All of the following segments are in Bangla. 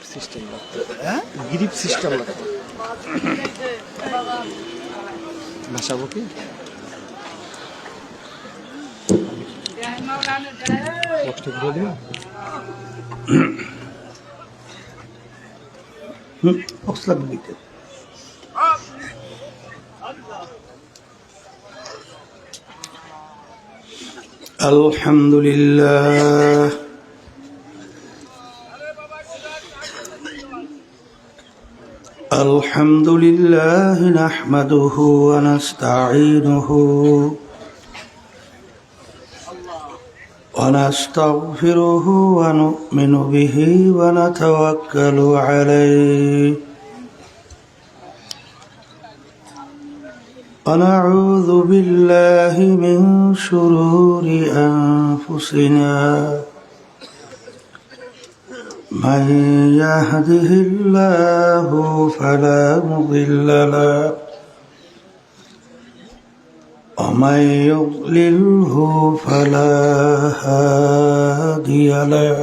সিস্টেম লাগতো, হ্যাঁ গ্রিপ সিস্টেম লাগতো। ভাসাবো কি বক্সটা ঘুরে দিন। বক্স লাগবে দিতে। আলহামদুলিল্লাহ আলহামদুলিল্লাহ নাহমাদুহু ওয়া নাস্তাঈনুহু ওয়া নাস্তাগফিরুহু ওয়া নু'মিনু বিহি ওয়া নাতাওয়াক্কালু আলাইহি ওয়া নাউযু বিল্লাহি মিন শুরুরি আনফুসিনা من يهده الله فلا مضل له ومن يضلله فلا هادي له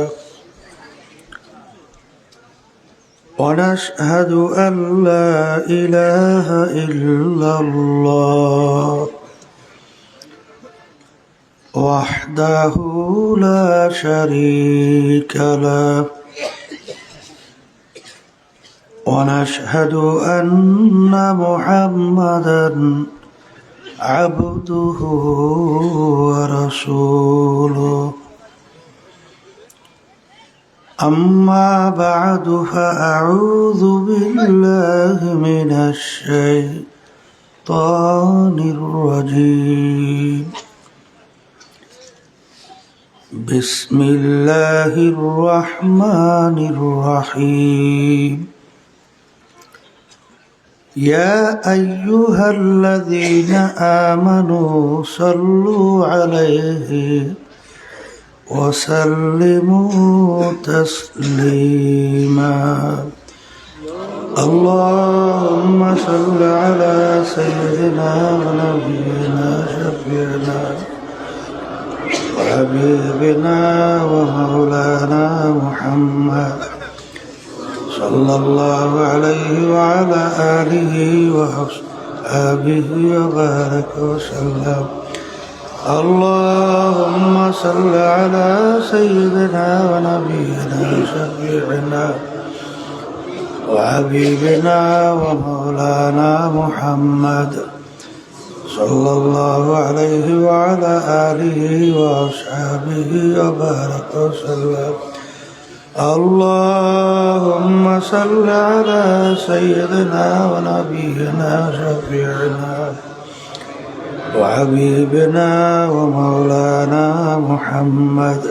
ونشهد أن لا إله إلا الله وحده لا شريك له ونشهد أن محمدا عبده ورسوله أما بعد فأعوذ بالله من الشيطان الرجيم بسم الله الرحمن الرحيم يا أيها الذين آمنوا صلوا عليه وسلموا تسليما اللهم صل على سيدنا ونبينا شفيعنا وحبيبنا ومولانا محمد صلى الله عليه وعلى آله وصحبه وبارك وسلم اللهم صل على سيدنا ونبينا شفيعنا وحبيبنا ومولانا محمد صلى الله عليه وعلى آله وصحبه وبارك وسلم اللهم صل على سيدنا ونبينا شفيعنا وحبيبنا ومولانا محمد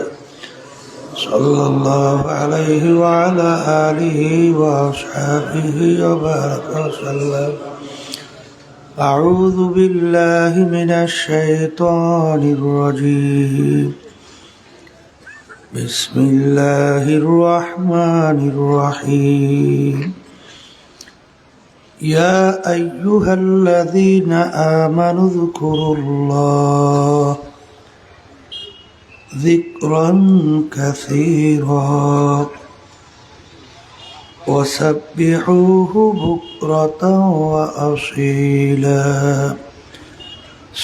صلى الله عليه وعلى آله وأصحابه وبارك وسلم أعوذ بالله من الشيطان الرجيم بسم الله الرحمن الرحيم يا أيها الذين آمنوا اذكروا الله ذكرا كثيرا وسبحوه بكرة وأصيلا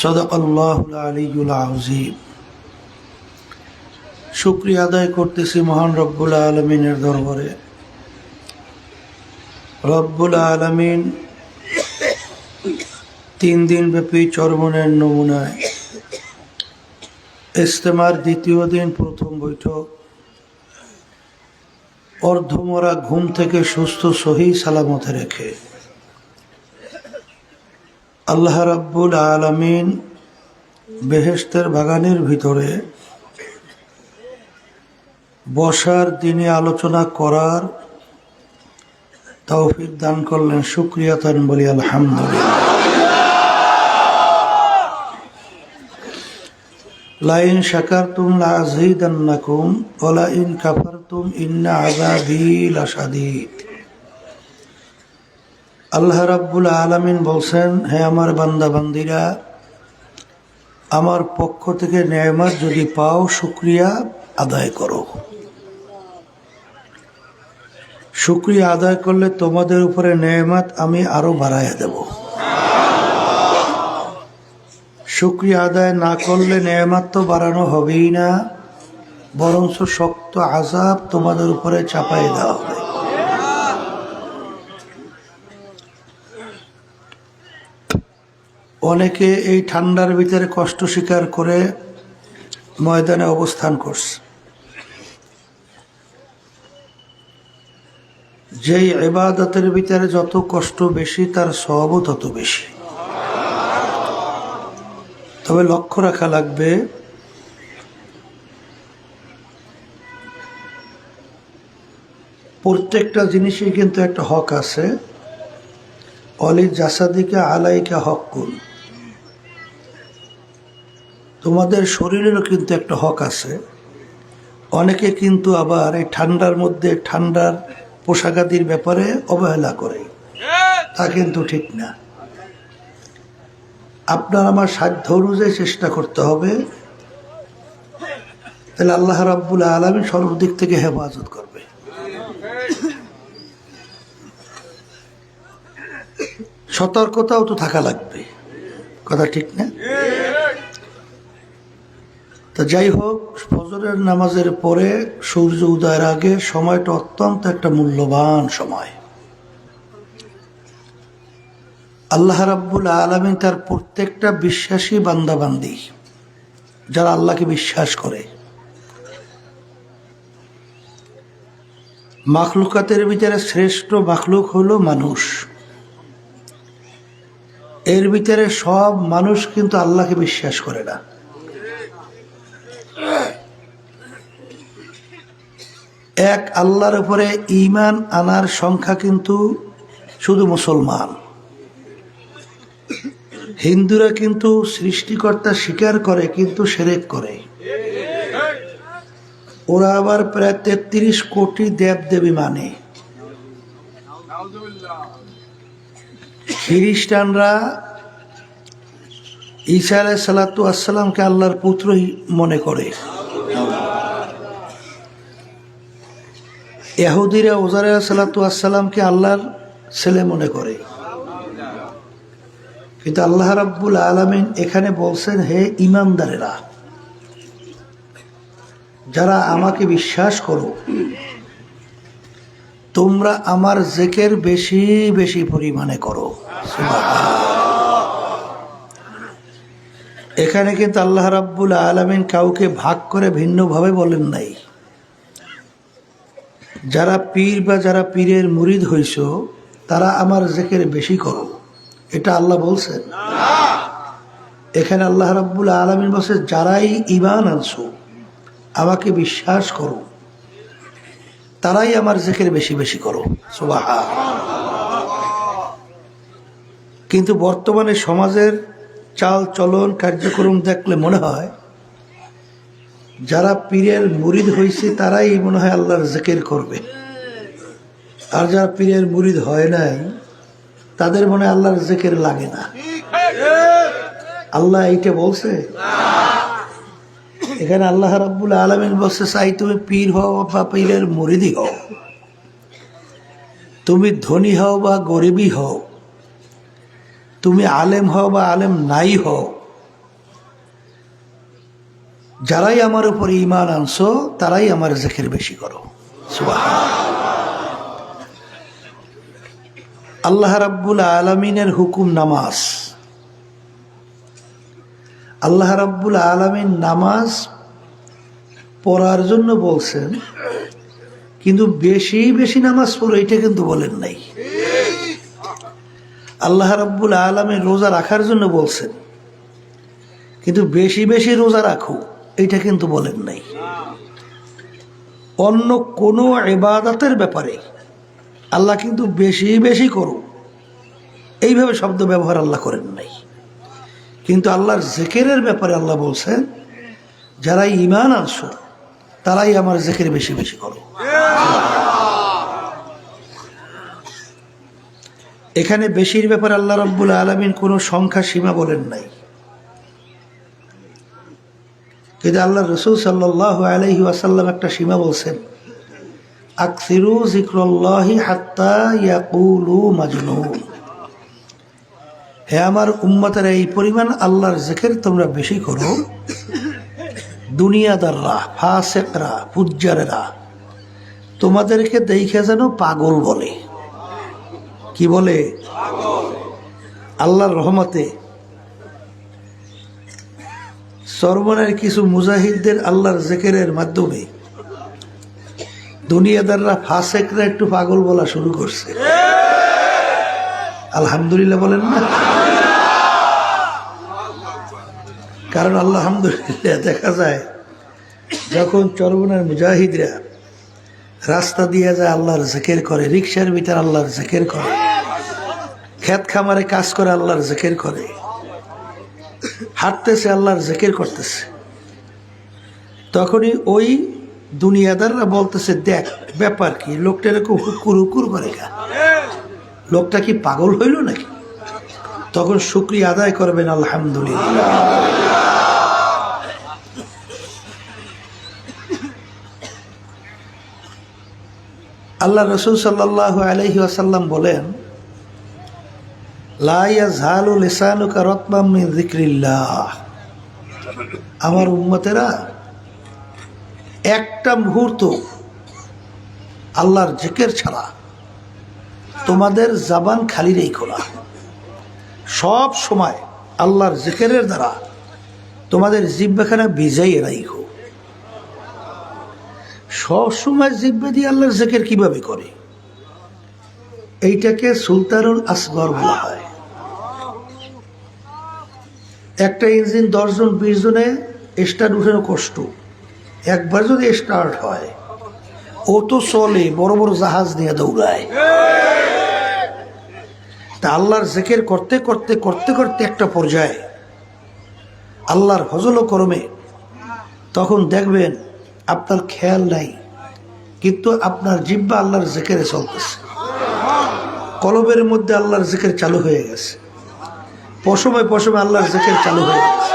صدق الله العلي العظيم শুকরিয়া আদায় করতেছি মহান রব্বুল আলমিনের দরবারে। রব্বুল আলমিন 3 দিন ব্যাপী চরমনের নমুনায় ইজতেমার দ্বিতীয় দিন প্রথম বৈঠক অর্ধমরা ঘুম থেকে সুস্থ সহি সালামতে রেখে আল্লাহ রব্বুল আলমিন বেহেশতের বাগানের ভিতরে বসার দিনে আলোচনা করার তৌফিক দান করলেন। শুকরিয়া তান বলি আলহামদুলিল্লাহ। লাইন শাকারতুম লাযীদান্নাকুম ওয়া লাইন কাফারতুম ইন্না আযাবী লাশাদীদ। আল্লাহ রাব্বুল আলামিন বলছেন, হে আমার বান্দা বান্দিরা, আমার পক্ষ থেকে নেয়ামত যদি পাও শুকরিয়া আদায় করো। শুকরিয়া আদায় করলে তোমাদের উপরে নেয়ামত আমি আরো বাড়াইয়া দেব। শুকরিয়া আদায় না করলে নেয়ামত তো বাড়ানো হবেই না, বরঞ্চ শক্ত আযাব তোমাদের উপরে চাপাই দেওয়া হবে। অনেকে এই ঠান্ডার ভিতরে কষ্ট স্বীকার করে ময়দানে অবস্থান করছে। যেই ইবাদতের ভিতরে যত কষ্ট বেশি তার সওয়াবও তত বেশি। তবে লক্ষ্য রাখা লাগবে, প্রত্যেকটা জিনিসই কিন্তু একটা হক আছে। অলি জাসাদিকা আলাইকা হকুন, তোমাদের শরীরেরও কিন্তু একটা হক আছে। অনেকে কিন্তু আবার এই ঠান্ডার মধ্যে ঠান্ডার পোশাকাদির ব্যাপারে অবহেলা করে, তা কিন্তু ঠিক না। আপনার আমার সাধ্য অনুযায়ী চেষ্টা করতে হবে, তাহলে আল্লাহ রাব্বুল আলামিন সর্বদিক থেকে হেফাজত করবে। সতর্কতাও তো থাকা লাগবে, কথা ঠিক না? তো যাই হোক, ফজরের নামাজের পরে সূর্য উদয়ের আগে সময়টা অত্যন্ত একটা মূল্যবান সময়। আল্লাহ রাব্বুল আলামিন তার প্রত্যেকটা বিশ্বাসী বান্দাবান্দি যারা আল্লাহকে বিশ্বাস করে, মাখলুকাতের ভিতরে শ্রেষ্ঠ মাখলুক হলো মানুষ। এর ভিতরে সব মানুষ কিন্তু আল্লাহকে বিশ্বাস করে না। এক আল্লাহর উপরে ঈমান আনার সংখ্যা কিন্তু শুধু মুসলমান। হিন্দুরা কিন্তু সৃষ্টিকর্তা স্বীকার করে কিন্তু শিরক করে। ওরা আবার প্রায় ৩৩ কোটি দেবদেবী মানে। খ্রিস্টানরা ঈসা আলাইহিস সালাতু ওয়াস সালামকে আল্লাহর পুত্র মনে করে। ইহুদিরা উযার আলাইহিস সালাতু ওয়াস সালামকে আল্লাহর ছেলে মনে করে। কিন্তু আল্লাহ রাব্বুল আলামিন এখানে বলছেন, হে ঈমানদারেরা, যারা আমাকে বিশ্বাস করো, তোমরা আমার জিকির বেশি বেশি পরিমাণে করো। এখানে কিন্তু আল্লাহ রাব্বুল আলামিন কাউকে ভাগ করে ভিন্নভাবে বলেন নাই। যারা পীর বা যারা পীরের মুরিদ হইছো তারা আমার জিকির বেশি করো, এটা আল্লাহ বলছেন। এখানে আল্লাহ রাব্বুল আলামিন বলছে, যারাই ঈমান আনছো, আমাকে বিশ্বাস করো, তারাই আমার জিকির বেশি বেশি করো। সুবহানাল্লাহ। কিন্তু বর্তমানে সমাজের চাল চলন কার্যক্রম দেখলে মনে হয় যারা পীরের মুরিদ হয়েছে তারাই মনে হয় আল্লাহর জিকির করবে, আর যারা পীরের মুরিদ হয় নাই তাদের মনে হয় আল্লাহর জিকির লাগে না। আল্লাহ এইটা বলছে? এখানে আল্লাহ রাব্বুল আলামিন বলছে, চাই তুমি পীর হও বা পীরের মুরিদি হও, তুমি ধনী হও বা গরিবই হও, তুমি আলেম হও বা আলেম নাই হও, যারাই আমার উপর ঈমান আনছো তারাই আমার জিকির বেশি করো। সুবহানাল্লাহ। আল্লাহ রাব্বুল আলামিনের হুকুম নামাজ। আল্লাহ রাব্বুল আলামিন নামাজ পড়ার জন্য বলছেন, কিন্তু বেশি বেশি নামাজ পড়ো এটা কিন্তু বলেন নাই। আল্লাহ রাব্বুল আলামিন রোজা রাখার জন্য বলছেন, কিন্তু বেশি বেশি রোজা রাখো এটা কিন্তু বলেন নাই। অন্য কোনো ইবাদতের ব্যাপারে আল্লাহ কিন্তু বেশি বেশি করো এইভাবে শব্দ ব্যবহার আল্লাহ করেন নাই। কিন্তু আল্লাহর জিকিরের ব্যাপারে আল্লাহ বলছেন, যারা ঈমান আনছো তারাই আমার জিকির বেশি বেশি করো। এখানে বেশির ব্যাপারে আল্লাহ রাব্বুল আলামিন কোনো সংখ্যা সীমা বলেন নাই। কিন্তু আল্লাহ রাসূল সাল্লাল্লাহু আলাইহি ওয়াসাল্লাম একটা সীমা বলছেন, আকসিরু যিকরাল্লাহি হাত্তা ইয়াকুলু মাজনুন। হে আমার উম্মতেরা, এই পরিমাণ আল্লাহর জিকির তোমরা বেশি করো, দুনিয়াদাররা, ফাসিকরা, ফুজ্জারেরা তোমাদেরকে দেখে যেন পাগল বলে। কি বলে? আল্লাহর রহমতে সরমনের কিছু মুজাহিদদের আল্লাহর জিকিরের মাধ্যমে দুনিয়াদাররা, ফাসিকরা একটু পাগল বলা শুরু করছে। আলহামদুলিল্লাহ বলেন না? কারণ আলহামদুলিল্লাহ দেখা যায় যখন চরমনের মুজাহিদরা রাস্তা দিয়ে যায় আল্লাহর জিকির করে, রিকশার ভিতর আল্লাহর জিকির করে, ক্ষেত খামারে কাজ করে আল্লাহর জিকির করে, হাঁটতেছে আল্লাহর জিকির করতেছে, তখনই ওই দুনিয়াদাররা বলতেছে, দেখ ব্যাপার কি, লোকটা এরকম হুকুর হুকুর করে গা, লোকটা কি পাগল হইল নাকি? তখন শুকরিয়া আদায় করবেন আলহামদুলিল্লাহ। আল্লাহ রসুল সাল্লাল্লাহু আলাইহি ওয়াসাল্লাম বলেন, লা ইয়াযহালু লিসানুকা রাতবাম মিন যিকরিল্লাহ। আমার উম্মতেরা, একটা মুহূর্ত আল্লাহর জিকির ছাড়া তোমাদের জবান খালি রেখো না। সব সময় আল্লাহর জিকিরের দ্বারা তোমাদের জিহ্বাখানা ভিজাইয়ে রাখো। সব সময় জিহ্বা দিয়ে আল্লাহর জিকির কিভাবে করে? এইটাকে সুলতানুল আসগর বলা হয়। একটা ইঞ্জিন 10 জন 20 জনে স্টার্ট উঠানো কষ্ট, একবার যদি স্টার্ট হয় ও তো চলে, বড় বড় জাহাজ নিয়ে দৌড়ায়। তা আল্লাহর জিকির করতে করতে করতে করতে একটা পর্যায়ে আল্লাহর ফজল ও করমে তখন দেখবেন আপনার খেয়াল নাই, কিন্তু আপনার জিহ্বা আল্লাহর জিকিরে চলতেছে, কলবের মধ্যে আল্লাহর জিকির চালু হয়ে গেছে, পশমে পশমে আল্লাহর জিকির চালু হয়ে গেছে।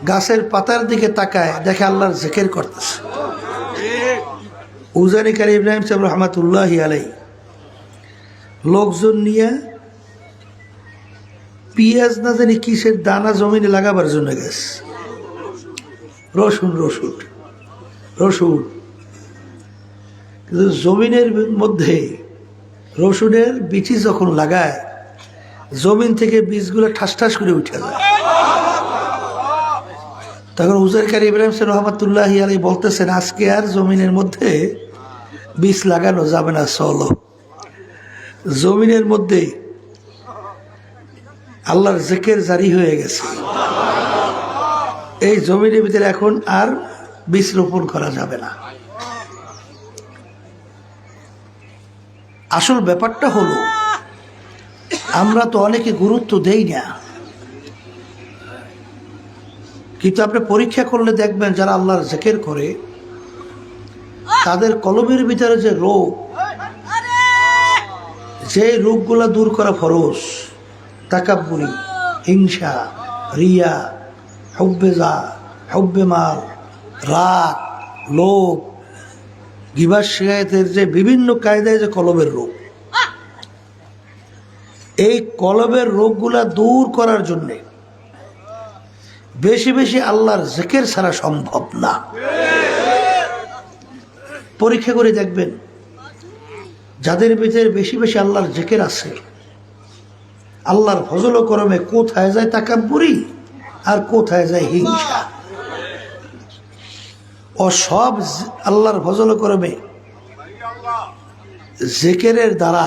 গাছের পাতার দিকে তাকায় দেখে আল্লাহর জিকির করতেছে। উজানি কারি ইব্রাহিম সাহেব রহমাতুল্লাহি আলাইহি লোকজন নিয়ে পিঁয়াজ না জানি কিসের দানা জমিনে লাগাবার জন্য গেছে। রসুন রসুন রসুন, কিন্তু জমিনের মধ্যে রসুনের বিচি যখন লাগায় জমিন থেকে বীজগুলো ঠাস ঠাস করে উঠে যায়। তখন উজারকারী ইব্রাহিম সাহেব রহমাতুল্লাহি আলাইহি বলতেছেন, আজকে আর জমিনের মধ্যে বীজ লাগানো যাবে না, চলো। জমিনের মধ্যে আল্লাহর জিকির জারি হয়ে গেছে, এই জমিনের ভিতরে এখন আর বীজ রোপণ করা যাবে না। আসল ব্যাপারটা হলো আমরা তো অনেকে গুরুত্ব দেই না, কিন্তু আপনি পরীক্ষা করলে দেখবেন যারা আল্লাহর জিকির করে তাদের কলবের ভিতরে যে রোগ, যে রোগগুলা দূর করা ফরজ, তাকাব্বুরি, হিংসা, রিয়া, হুব্বে যা, হুব্বে মাল, রাগ, লোভ, গিবত শিকায়েতের যে বিভিন্ন কায়দায় যে কলবের রোগ, এই কলবের রোগগুলা দূর করার জন্যে বেশি বেশি আল্লাহর জিকির ছাড়া সম্ভব না। পরীক্ষা করে দেখবেন যাদের ভিতরে বেশি বেশি আল্লাহর জিকির আছে, আল্লাহর ফজল ও করমে কোথায় যায় তাকাব্বুরি আর কোথায় যায় হিংসা। ও সব আল্লাহর ফজল ও করমে জিকিরের দ্বারা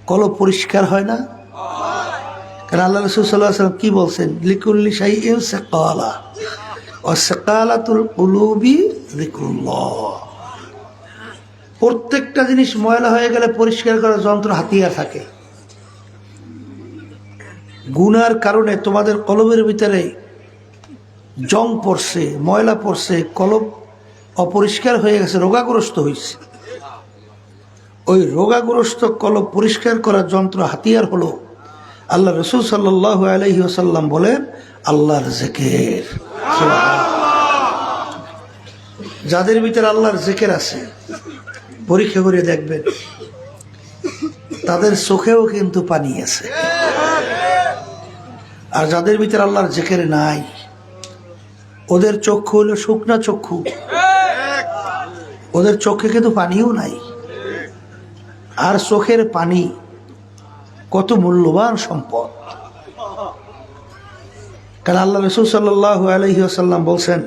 কলব পরিষ্কার হয় না। কারণ আল্লাহ রাসূল সাল্লাল্লাহু আলাইহি ওয়াসাল্লাম কি বলছেন, লিকুল্লি শাইইন সাকালা ওয়া সাকালাতুল কুলুবি যিকরুল্লাহ। প্রত্যেকটা জিনিস ময়লা হয়ে গেলে পরিষ্কার করার যন্ত্র হাতিয়ার থাকে। গুনার কারণে তোমাদের কলবের ভিতরে জং পড়ছে, ময়লা পড়ছে, কলব অপরিষ্কার হয়ে গেছে, রোগাগ্রস্ত হয়েছে। ওই রোগাগ্রস্ত কলব পরিষ্কার করার যন্ত্র হাতিয়ার হলো আল্লাহ রসুল সাল্লাল্লাহু আলাইহি ওয়াসাল্লাম বলেন আল্লাহর জিকির। যাদের ভিতরে আল্লাহর জিকির আছে পরীক্ষা করে দেখবেন তাদের চোখেও কিন্তু পানি আছে। আর যাদের ভিতরে আল্লাহর জিকির নাই ওদের চক্ষু হলো শুকনা চক্ষু, ওদের চোখে কিন্তু পানিও নাই। আর চোখের পানি কত মূল্যবান সম্পদ। কারণ আল্লাহ রাসূল সাল্লাল্লাহু আলাইহি ওয়াসাল্লাম বলছেন,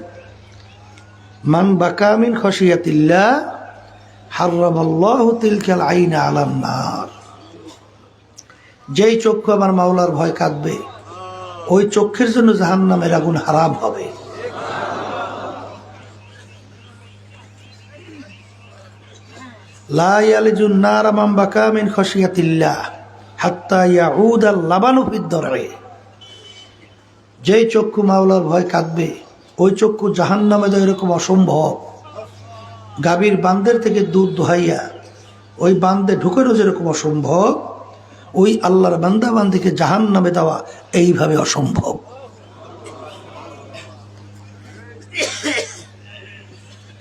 মান বাকা মিন খাশিয়াতিল্লাহ হারামাল্লাহু তিলকাল আইনা আলান নার। যেই চক্ষু আমার মাওলার ভয় কাঁদবে ওই চক্ষের জন্য জাহান্নামের আগুন হারাম হবে। লা ইয়ালিজুন নার মান বাকা মিন খাশিয়াতিল্লাহ হাত্তা ইয়াউদাল লাবানু ফিদ দরঈ। যেই চক্ষু মাওলার ভয় কাঁদবে ওই চক্ষু জাহান্নামে দেওয়া এরকম অসম্ভব। গাভীর বান্দের থেকে দুধ দোহাইয়া ওই বান্দে ঢুকানো যেরকম অসম্ভব, ওই আল্লাহর বান্দা বান্দিকে জাহান্নামে দেওয়া এইভাবে অসম্ভব।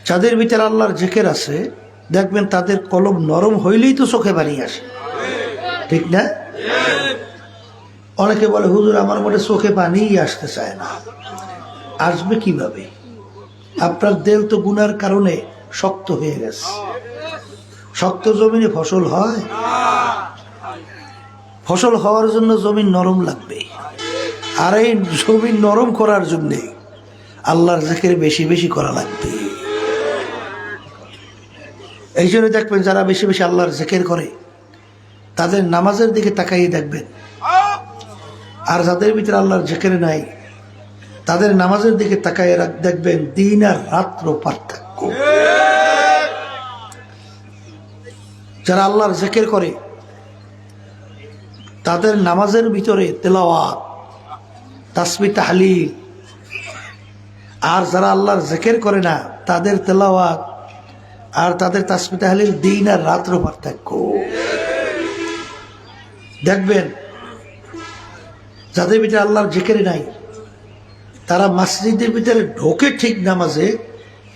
যাদের ভিতরে আল্লাহর জিকির আছে দেখবেন তাদের কলম নরম হইলেই তো চোখে পানি আসে, ঠিক না? অনেকে বলে, হুজুর আমার মনে চোখে পানিই আসতে চায় না। আসবে কিভাবে? আপনার দেল তো গুনার কারণে শক্ত হয়ে গেছে। শক্ত জমিনে ফসল হয়? ফসল হওয়ার জন্য জমিন নরম লাগবে। আর এই জমিন নরম করার জন্য আল্লাহর জিকির বেশি বেশি করা লাগবে। এই জন্য দেখবেন যারা বেশি বেশি আল্লাহর জিকির করে তাদের নামাজের দিকে তাকাইয়ে দেখবেন। আর যাদের ভিতরে আল্লাহর জিকির নাই তাদের নামাজের দিকে তাকাইয়ে দেখবেন দিন আর রাত্র পার্থক্য। যারা আল্লাহর জিকির করে তাদের নামাজের ভিতরে তেলাওয়াত, তাসবিহ, তাহলিল। আর যারা আল্লাহর জিকির করে না তাদের তেলাওয়াত আর তাদের তাসবিহ তাহলিল দিন আর রাত্র পার্থক্য। দেখবেন যাদের ভিতরে আল্লাহর জিকির নাই তারা মসজিদের ভিতরে ঢোকে ঠিক নামাজে,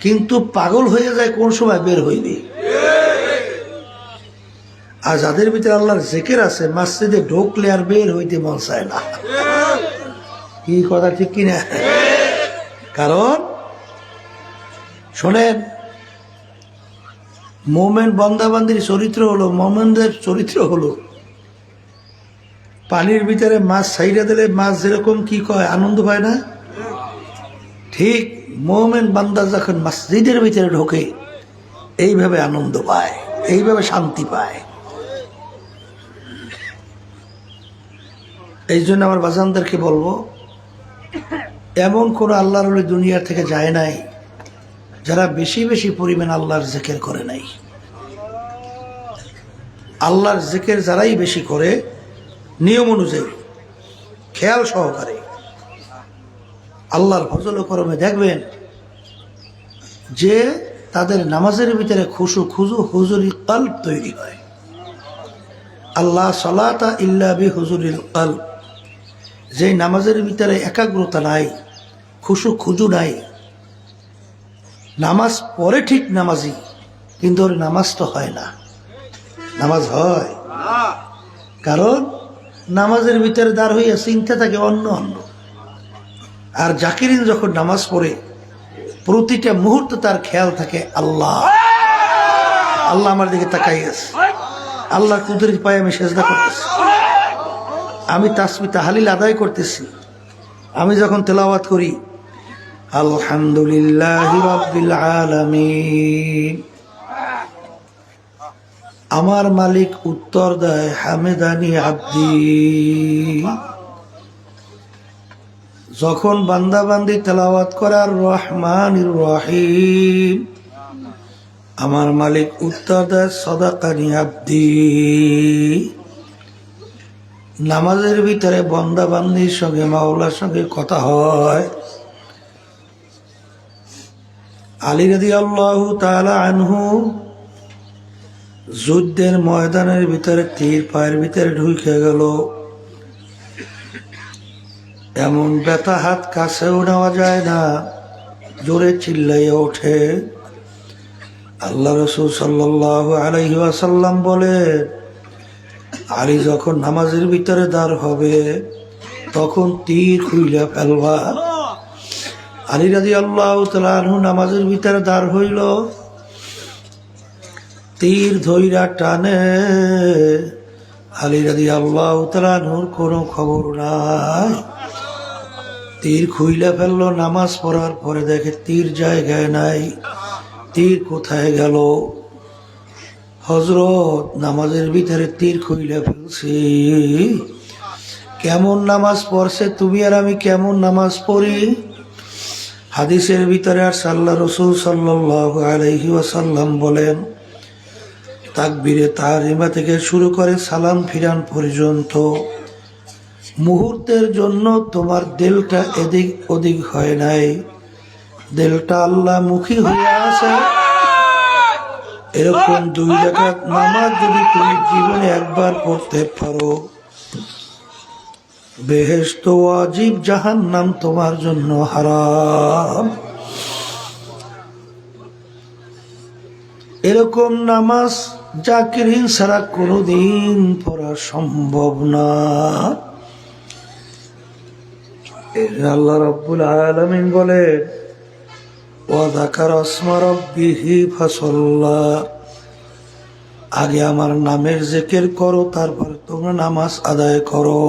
কিন্তু পাগল হয়ে যায় কোন সময় বের হইবে। আর যাদের ভিতরে আল্লাহর জিকির আছে মসজিদে ঢোকলে আর বের হইতে মন চায় না। কি কথা ঠিক কিনা? কারণ শোনেন, মোমেন বান্দাবান্দির চরিত্র হলো, মোমেনদের চরিত্র হলো পানির ভিতরে মাছ ছাইড়া দিলে মাছ যেরকম কি কয় আনন্দ পায় না, ঠিক মোমেন বান্দা যখন মসজিদের ভিতরে ঢোকে এইভাবে আনন্দ পায়, এইভাবে শান্তি পায়। এই জন্য আমার বাজানদেরকে বলবো, এমন কোন আল্লাহর ওলি দুনিয়া থেকে যায় নাই যারা বেশি বেশি পরিমাণ আল্লাহর জিকির করে নাই। আল্লাহর জিকির যারাই বেশি করে নিয়ম অনুযায়ী খেয়াল সহকারে আল্লাহর ফজল ও করমে দেখবেন যে তাদের নামাজের ভিতরে খুশু খুজু হুজুরি কলব তৈরি হয়। আল্লাহ সালাতা ইল্লা বি হুজুরিল কলব, যে নামাজের ভিতরে একাগ্রতা নাই, খুশু খুজু নাই, নামাজ পড়ে ঠিক নামাজি, কিন্তু ওর নামাজ তো হয় না। নামাজ হয় কারণ নামাজের ভিতরে দাঁড় হইয়া চিন্তা থাকে অন্য অন্য। আর জাকিরিন যখন নামাজ পড়ে প্রতিটা মুহূর্ত তার খেয়াল থাকে আল্লাহ, আল্লাহ আমার দিকে তাকাই আছে, আল্লাহর কুদরত পায়ে আমি সেজদা করতেছি, আমি তাসবিহ তাহলিল আদায় করতেছি, আমি যখন তেলাওয়াত করি আলহামদুলিল্লাহি রাব্বিল আলামিন, আমার মালিক উত্তর দেয় হামেদানি আব্দি। যখন বান্দা বান্দি তেলাওয়াত করে আর রহমানির রহিম, আমার মালিক উত্তর দেয় সাদাকানি আব্দি। নামাজের ভিতরে বান্দা বান্দির সঙ্গে মাওলার সঙ্গে কথা হয়। আলী রাদিয়াল্লাহু তাআলা আনহু যুদ্ধের ময়দানের ভিতরে তীর পায়ের ভিতরে ঢুকে গেল, এমন ব্যথা হাত কাছেও নেওয়া যায় না, জোরে চিল্লাইয়া ওঠে আল্লাহ রাসূল সাল্লাল্লাহু আলাইহি ওয়াসাল্লাম বলেন, আলী যখন নামাজের ভিতরে দাঁড় হবে তখন তীর খুইলা ফেলবা। আলী রাদিয়াল্লাহু তাআলা আনহু নামাজের ভিতরে দাঁড় হইল, তীর ধইরা টানে। আলী রাদিয়াল্লাহু তাআলা আনহুর কোনো খবর নাই। তীর খুইলা ফেললো, নামাজ পড়ার পরে দেখে তীর জায়গায় নাই। তীর কোথায় গেল? হযরত, নামাজের ভিতরে তীর খুইলা ফেলছি। কেমন নামাজ পড়ছে তুমি আর আমি কেমন নামাজ পড়ি? হাদিসের ভিতরে আর আল্লাহ রাসূল সাল্লাল্লাহু আলাইহি ওয়াসাল্লাম বলেন, তাকবীরে তাহরিমা থেকে শুরু করে সালাম ফিরান পর্যন্ত মুহূর্তের জন্য তোমার দিলটা এদিক ওদিক হয় নাই, দিলটা আল্লাহ মুখী হয়ে আছে। এরকম 2 রাকাত নামাজ যদি তুমি জীবনে একবার পড়তে পারো, বেহেশত ওয়াজিব, জাহান্নাম তোমার জন্য হারাম। এরকম নামাজ জাকিরিন ছাড়া কোনোদিন পড়া সম্ভব না। আল্লাহ রাব্বুল আলামিন বলেন, ওয়া যাকারা ইসমা রাব্বিহি ফাসাল্লা, আগে আমার নামের জিকির করো, তারপর তোমরা নামাজ আদায় করো।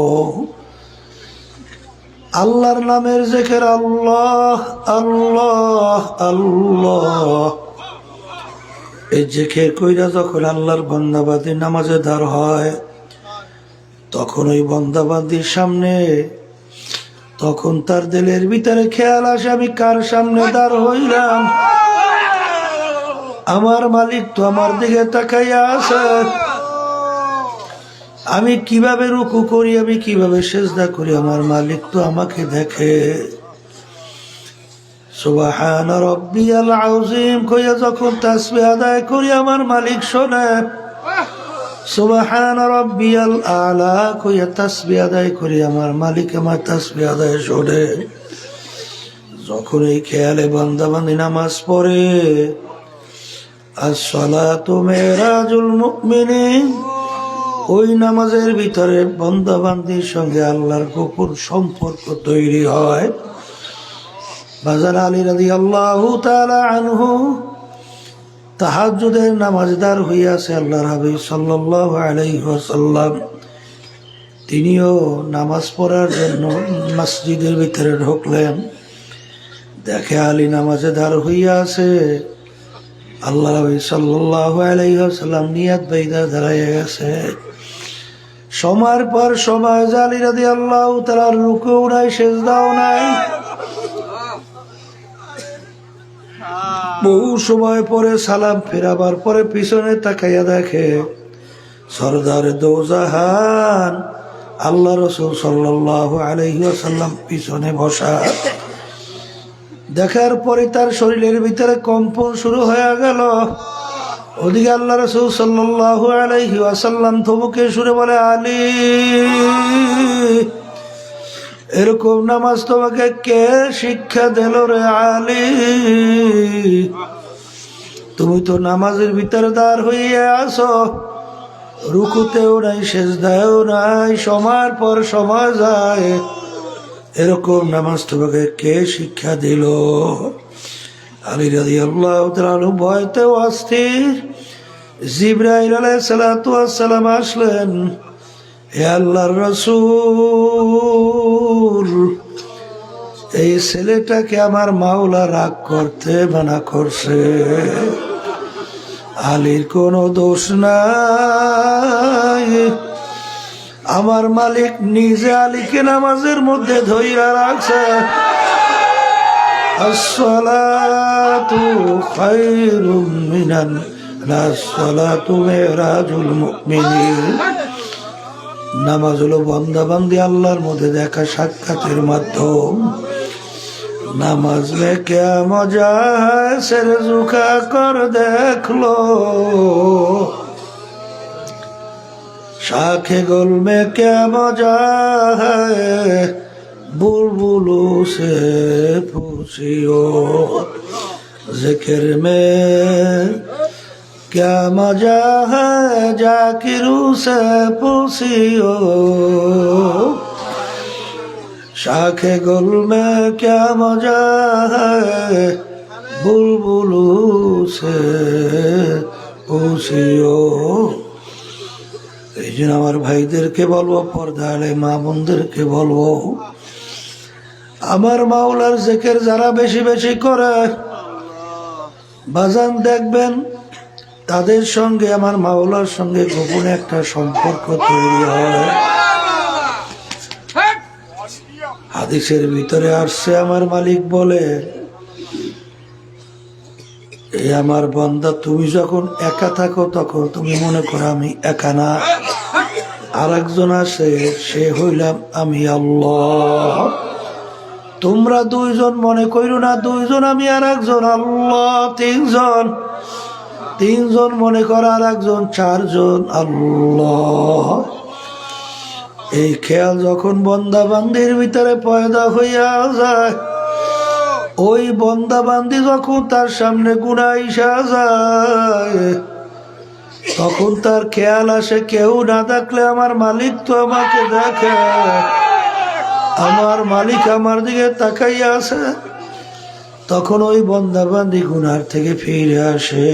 আল্লাহর নামের জিকির, আল্লাহ আল্লাহ আল্লাহ, এই জিকির কইরা যখন আল্লাহর বান্দাবাদী নামাজে দাঁড় হয়, তখন ওই বান্দাবাদীর সামনে, তখন তার দিলের ভিতরে খেয়াল আসে, আমি কার সামনে দাঁড় হইলাম? আমার মালিক তো আমার দিকে তাকাইয়া আছে। আমি কিভাবে রুকু করি, আমি কিভাবে সিজদা করি, আমার মালিক তো আমাকে দেখে। সুবহান রাব্বিয়াল আযীম কইয়া যখন তাসবিহ আদায় করি, আমার মালিক শোনে। সুবহান রাব্বিয়াল আলা কইয়া তাসবিহ আদায় করি, আমার মালিক আমার তাসবিহ আদায় শোনে। যখন এই খেয়ালে বান্দা বান্দি নামাজ পড়ে, আস-সালাতু মিরাজুল মুমিনিন, ওই নামাজের ভিতরে বান্দা বান্দির সঙ্গে আল্লাহর গোপন সম্পর্ক তৈরি হয়। বাজার আলী রাদিয়াল্লাহু তাআলা আনহু তাহাজ্জুদের নামাজদার হইয়াছে আল্লাহর হাবিব সাল্লাল্লাহু আলাইহি ওয়াসাল্লাম। তিনিও নামাজ পড়ার জন্য মসজিদের ভিতরে ঢুকলেন, দেখে আলী নামাজে দাঁড় হইয়া আছে। আল্লাহ হাবিব সাল্লাল্লাহু আলাইহি ওয়াসাল্লাম নিয়াত বাইদা দাঁড়াইয়া গেছে। সময়ের পর সময় আলী রাদিয়াল্লাহু তাআলা রুকুও নাই, সিজদাও নাই। বহু সময় পরে সালাম ফেরাবার পরে পিছনে তাকাইয়া দেখে সরদার দোজাহান আল্লাহ রাসূল সাল্লাল্লাহু আলাইহি ওয়াসাল্লাম পিছনে বসা। দেখার পরে তার শরীরের ভিতরে কম্পন শুরু হয়ে গেল। ওদিকে আল্লাহ রাসূল সাল্লাল্লাহু আলাইহি ওয়াসাল্লাম থমকে সুরে বলে, আলী, এরকম নামাজ তোমাকে কে শিক্ষা দিল রে আলী? তুমি তো নামাজের ভিতরে দাঁড় হইয়া আছো, রুকুতেও নাই, সিজদায়ও নাই, সময়ের পর সময় যায়, এরকম নামাজ তোমাকে কে শিক্ষা দিল? আলী রাদিয়াল্লাহু তাআলা ভয়তে অস্থির। জিবরাইল আলাইহিস সালাতু ওয়াস সালাম আসলেন, হে আল্লাহর রাসূল, এই ছেলেটাকে আমার মাওলা রাগ করতে মানা করছে। আলীর কোনো দোষ নাই, আমার মালিক নিজে আলীকে নামাজের মধ্যে ধইরা রাখছে। আসসালাতু খায়রুম মিনান নাস, আসসালাতু মিরাজুল মুমিনিন। নামাজ হলো বান্দা বান্দি আল্লাহর মধ্যে দেখা সাক্ষাতের মাধ্যম। নামাজ মে ক্যা মজা হ্যায় সর ঝুকা কর দেখ লো, শাখে গুল মে ক্যা মজা হ্যায় বুলবুলু সে পুছিও। जिक्र में क्या मजा है जाकिरों से पूछियो शाखे गुल में क्या मजा है बुलबुलों से पूछियो। এই জন্য আমার ভাইদেরকে বলবো, পর্দালে মা বোনদেরকে বলবো, আমার মাওলার জিকির যারা বেশি বেশি করে বাজান দেখবেন তাদের সঙ্গে আমার মাওলার সঙ্গে গোপনে একটা সম্পর্ক তৈরি হয়। হাদিসের ভিতরে আসছে আমার মালিক বলে, এই আমার বান্দা তুমি যখন একা থাকো তখন তুমি মনে করো আমি একা না, আর একজন আছে সে হইলাম আমি আল্লাহ। তোমরা দুইজন মনে করো না দুইজন আমি আর একজন আল্লাহ, তিনজন মনে করো আর একজন চারজন আল্লাহ। এই খেয়াল যখন বন্দা বান্দির ভিতরে পয়দা হইয়া যায়, ওই বন্দা বান্দি যখন তার সামনে গুনাহ আইসা যায় তখন তার খেয়াল আসে কেউ না দেখলে আমার মালিক তো আমাকে দেখে, আমার মালিক আমার দিকে তাকাইয়া আছে। তখন ওই বন্দা বান্দি গুনার থেকে ফিরে আসে।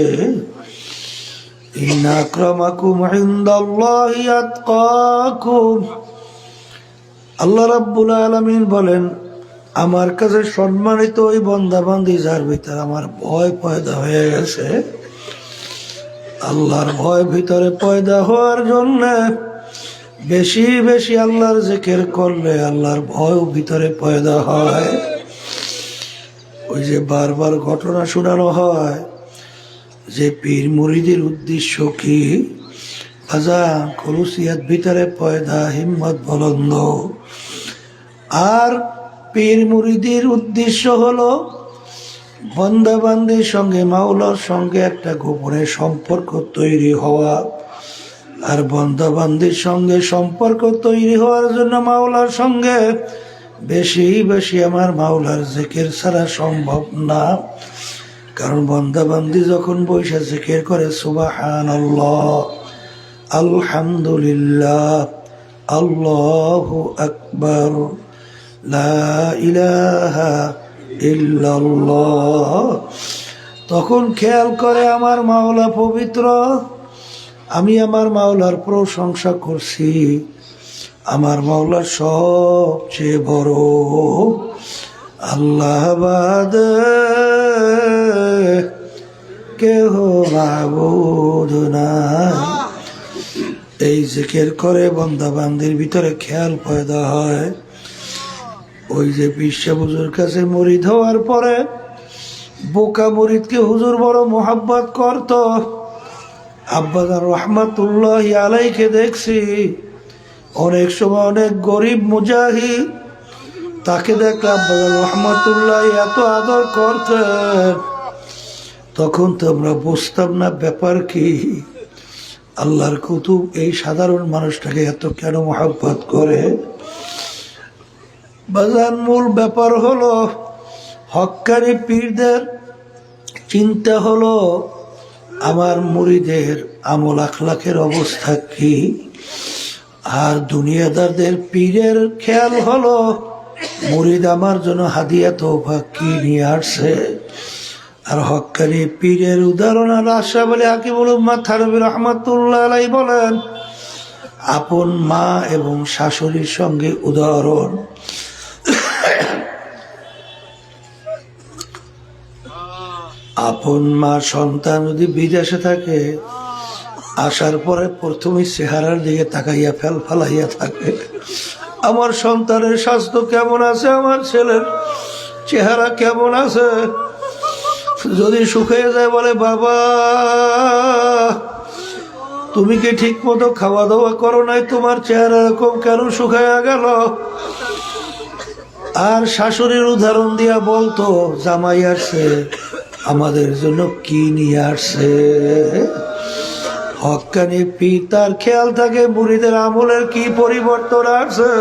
ইন্না আক্রামাকুম ইনদাল্লাহি আতকাকুম, আল্লাহ রাব্বুল আলামিন বলেন আমার কাছে সম্মানিত ওই বন্দা বান্দি যার ভিতরে আমার ভয় পয়দা হয়ে গেছে। আল্লাহর ভয় ভিতরে পয়দা হওয়ার জন্য বেশি বেশি আল্লাহর জিকির করলে আল্লাহর ভয় ভিতরে পয়দা হয়। ওই যে বারবার ঘটনা শোনানো হয় যে পীর মুরিদের উদ্দেশ্য কি, আজান খলুসিয়াত ভিতরে পয়দা হিম্মত বুলন্দ। আর পীর মুরিদের উদ্দেশ্য হলো বান্দা বান্দির সঙ্গে মাওলার সঙ্গে একটা গোপনে সম্পর্ক তৈরি হওয়া। আর বান্দা বান্দির সঙ্গে সম্পর্ক তৈরি হওয়ার জন্য মাওলার সঙ্গে বেশি বেশি আমার মাওলার জিকির ছাড়া সম্ভব না। কারণ বান্দা বান্দি যখন বৈশা জিকির করে সুবহানাল্লাহ, আলহামদুলিল্লাহ, আল্লাহু আকবার, লা ইলাহা ইল্লাল্লাহ, তখন খেয়াল করে আমার মাওলা পবিত্র, আমি আমার মাওলার প্রশংসা করছি, আমার মাওলা সবচেয়ে বড়, আল্লাহ বাদে কেহ মাবুদ নাই। এই জিকির করে বান্দা বান্দির ভিতরে খেয়াল পয়দা হয়। ওই যে বিশ্ব হুজুর কাছে মুরিদ হওয়ার পরে বোকা মুরিদকে হুজুর বড় মোহাব্বত করত। আব্বাজান রহমাতুল্লাহ আলাইকে দেখছি অনেক সময় অনেক গরিব মুজাহিদ, তাকে দেখলে আব্বাজান রহমাতুল্লাহ এত আদর করতেন, তখন তো আমরা বুঝতাম না ব্যাপার কি। আল্লাহর কুতুব এই সাধারণ মানুষটাকে এত কেন মোহাব্বত করে? বাজান মূল ব্যাপার হলো হক্কানি পীরদের চিন্তা হলো আমার মুরিদের আমল আখলাকের অবস্থা কি, আর দুনিয়াদারদের পীরের খেয়াল হলো মুরিদ আমার জন্য হাদিয়া তোফা কি নিয়ে আসছে। আর হক্কানি পীরের উদাহরণ আর আশা বলে হাকিমুল উম্মাহ থানভী রহমাতুল্লাহ আলাইহি বলেন, আপন মা এবং শাশুড়ির সঙ্গে উদাহরণ। আপন মা সন্তান যদি বিদেশে থাকে, আসার পরে প্রথমে চেহারার দিকে তাকাইয়া ফালাইয়া থাকে, আমার সন্তানের স্বাস্থ্য কেমন আছে, আমার ছেলের চেহারা কেমন আছে। যদি শুকিয়ে যায় বলে বাবা তুমি কি ঠিক মতো খাওয়া দাওয়া করো নাই, তোমার চেহারা এরকম কেন শুকাইয়া গেল। আর শাশুড়ির উদাহরণ দিয়া বলতো জামাই আসছে আমাদের জন্য কি নিয়ে আসছে। হক্কানি পিতার খেয়াল থাকে মুরিদের আমলের কি পরিবর্তন আসছে।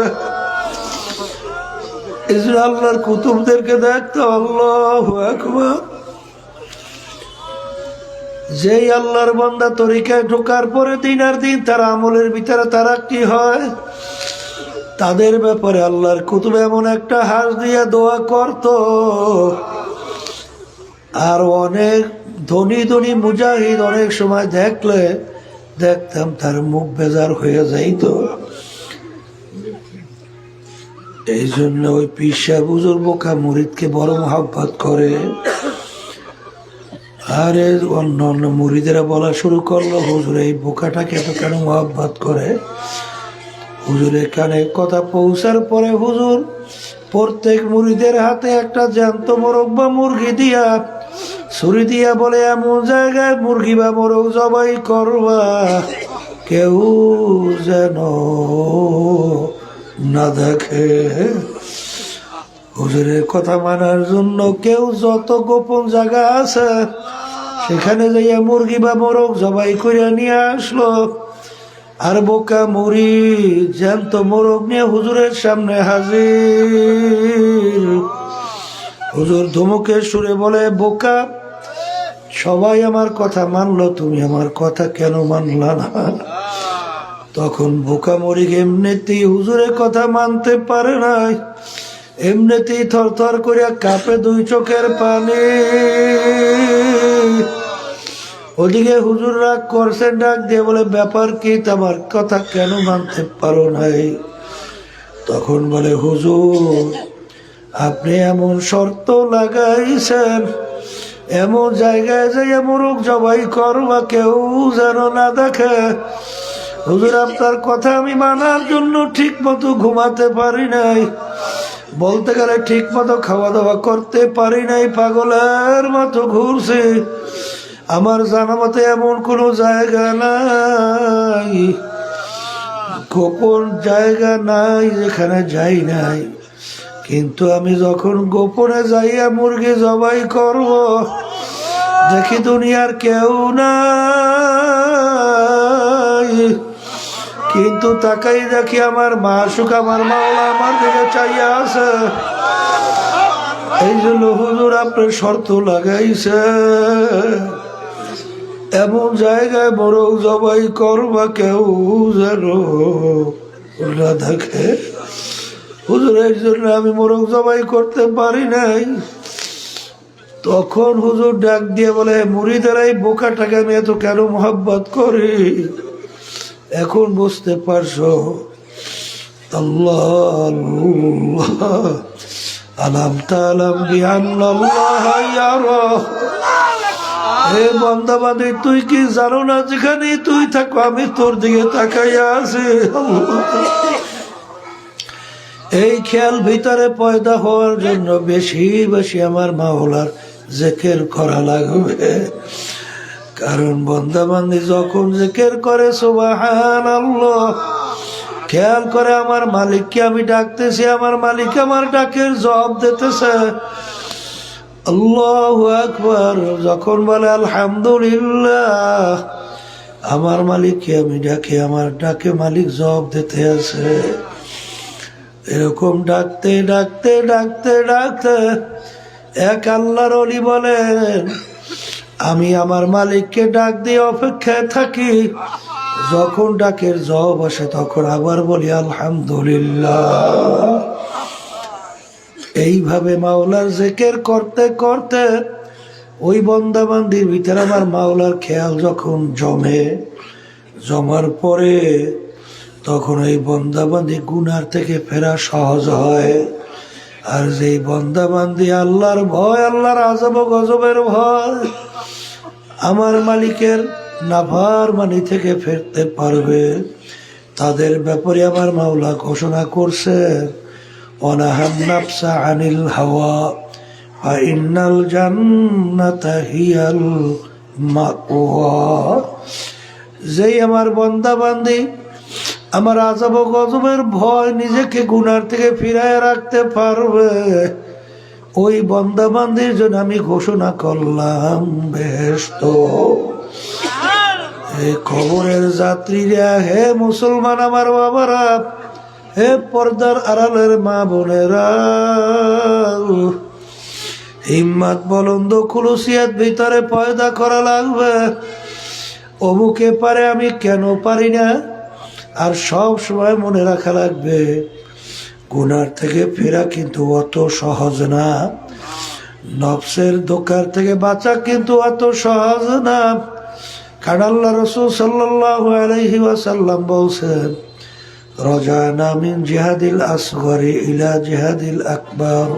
আল্লাহর কুতুবদেরকে দেখতো, আল্লাহু আকবার, যেই আল্লাহর বান্দা তরিকায় ঢোকার পরে দিন আর দিন তার আমলের ভিতরে তারা কি হয়, তাদের ব্যাপারে আল্লাহর কুতুব এমন একটা হাস দিয়ে দোয়া করত। আর অনেক ধনী ধনী মুজাহিদ অনেক সময় দেখতাম তার মুখ বেজার হয়ে যাইত। এই জন্য ওই পীর সাহেব হুজুর বোকা মুরিদকে বড় মহব্বত করে। আরে অন্য অন্য মুরিদেরা বলা শুরু করলো, হুজুর এই বোকাটাকে এত কেন মহব্বত করে। হুজুরের কানে কথা পৌঁছার পরে হুজুর প্রত্যেক মুরিদের হাতে একটা জ্যান্ত মোরগ বা মুরগি দিয়া ছুরি দিয়া বলে, এমন জায়গায় মুরগি বা মোরগ জবাই করবা কেউ যেন না দেখে। হুজুরের কথা মানার জন্য কেউ যত গোপন জায়গা আছে সেখানে যাইয়া মুরগি বা মোরগ জবাই করে নিয়ে আসলো। আর বোকা মুরিদ জ্যান্ত মোরগ নিয়ে হুজুরের সামনে হাজির। হুজুর ধমকের সুরে বলে, বোকা, সবাই আমার কথা মানলো, তুমি আমার কথা কেন মানলা না? তখন বোকা মুরিদ এমনিতেই হুজুরের কথা মানতে পারে নাই, এমনিতেই থর থর করিয়া কাঁপে দুই চোখের পানি। ওদিকে হুজুর রাগ করছেন, ডাক দিয়ে বলে, ব্যাপার কি, আমার কথা কেন মানতে পারো নাই? তখন বলে, হুজুর আপনি এমন শর্ত লাগাইছেন, এমন জায়গায় যাইয়া মোরগ জবাই করবা কেউ যেন না দেখে। হুজুর আপনার কথা আমি মানার জন্য ঠিক মতো ঘুমাতে পারি নাই, বলতে গেলে ঠিক মতো খাওয়া দাওয়া করতে পারি নাই, পাগলের মতো ঘুরছি। আমার জানা মতে এমন কোনো জায়গা নাই, গোপন জায়গা নাই যেখানে যাই নাই। কিন্তু আমি যখন গোপনে যাইয়া মুরগি জবাই করব, দেখি দুনিয়ার কেউ নাই, কিন্তু তাকাই দেখি আমার মাসুক, আমার মাওলা আমার দিকে চাইয়া আছে। এই জন্য হুজুর আপনার শর্ত লাগাইছে, এমন জায়গায় মোরগ জবাই করবা কেউ যেন না দেখে। হুজুরের জন্য আমি মোরগ জবাই করতে পারি নাই। তখন হুজুর ডাক দিয়ে বলে, মুরিদের এই বোকাটাকে আমি এত কেন মহব্বত করি, এখন বুঝতে পারছো? আল্লাহ আলাম তালাম বিআন্নাল্লাহ ইয়ারা। হে বান্দা বান্দী, তুই কি জানো না যেখানে তুই থাকো আমি তোর দিকে তাকাইয়া আছি। এই খেয়াল ভিতরে পয়দা হওয়ার জন্য বেশি বেশি আমার মাওলার জিকির করা লাগবে। কারণ বান্দা বান্দী যখন জিকির করে সুবহানাল্লাহ, খেয়াল করে আমার মালিককে আমি ডাকতেছি, আমার মালিক আমার ডাকের জবাব দিতেছে। আল্লাহু আকবার যখন বলে আলহামদুলিল্লাহ, আমার মালিককে আমি ডাকি, আমার ডাকে মালিক জবাব দিতে আছে। এরকম ডাকতে ডাকতে ডাকতে ডাকতে এক আল্লাহর ওলি বলেন, আমি আমার মালিককে ডাক দিয়ে অপেক্ষায় থাকি, যখন ডাকের জবাব আসে তখন আবার বলি আলহামদুলিল্লাহ। এইভাবে মাওলার জিকির করতে করতে ওই বান্দা বান্দির ভিতরে আমার মাওলার খেয়াল যখন জমার পরে তখন এই বান্দা বান্দি গুনার থেকে ফেরা সহজ হয়। আর যেই বান্দা বান্দি আল্লাহর ভয়, আল্লাহর আযাব ও গজবের ভয়, আমার মালিকের নাফরমানি থেকে ফিরতে পারবে, তাদের ব্যাপারে আমার মাওলা ঘোষণা করছে, ওয়ানাহান নাফসা আনিল হাওয়া ফাইন্নাল জান্নাতা হিয়াল মাওয়া। যেই আমার বান্দা বান্দি আমার আযাব ও গজবের ভয় নিজেকে গুনার থেকে ফিরায় রাখতে পারবে, ওই বান্দা বান্দির জন্য আমি ঘোষণা করলাম বেহেশত। এই কবরের যাত্রীরা, হে মুসলমান আমার বাবারা, হে পর্দার আড়ালের মা বোনেরা, হিম্মত বলন্দ খুলুসিয়াত ভিতরে পয়দা করা লাগবে। অমুকে পারে, আমি কেন পারি না? আর সব সময় মনে রাখা লাগবে, গুনার থেকে ফেরা কিন্তু অত সহজ না, নফসের ধোঁকার থেকে বাঁচা কিন্তু অত সহজ না। কারণ আল্লাহ রাসূল সাল্লাল্লাহু আলাইহি ওয়াসাল্লাম বলছেন, রাজানা মিন জিহাদিল আসগরি ইলা জিহাদিল আকবার।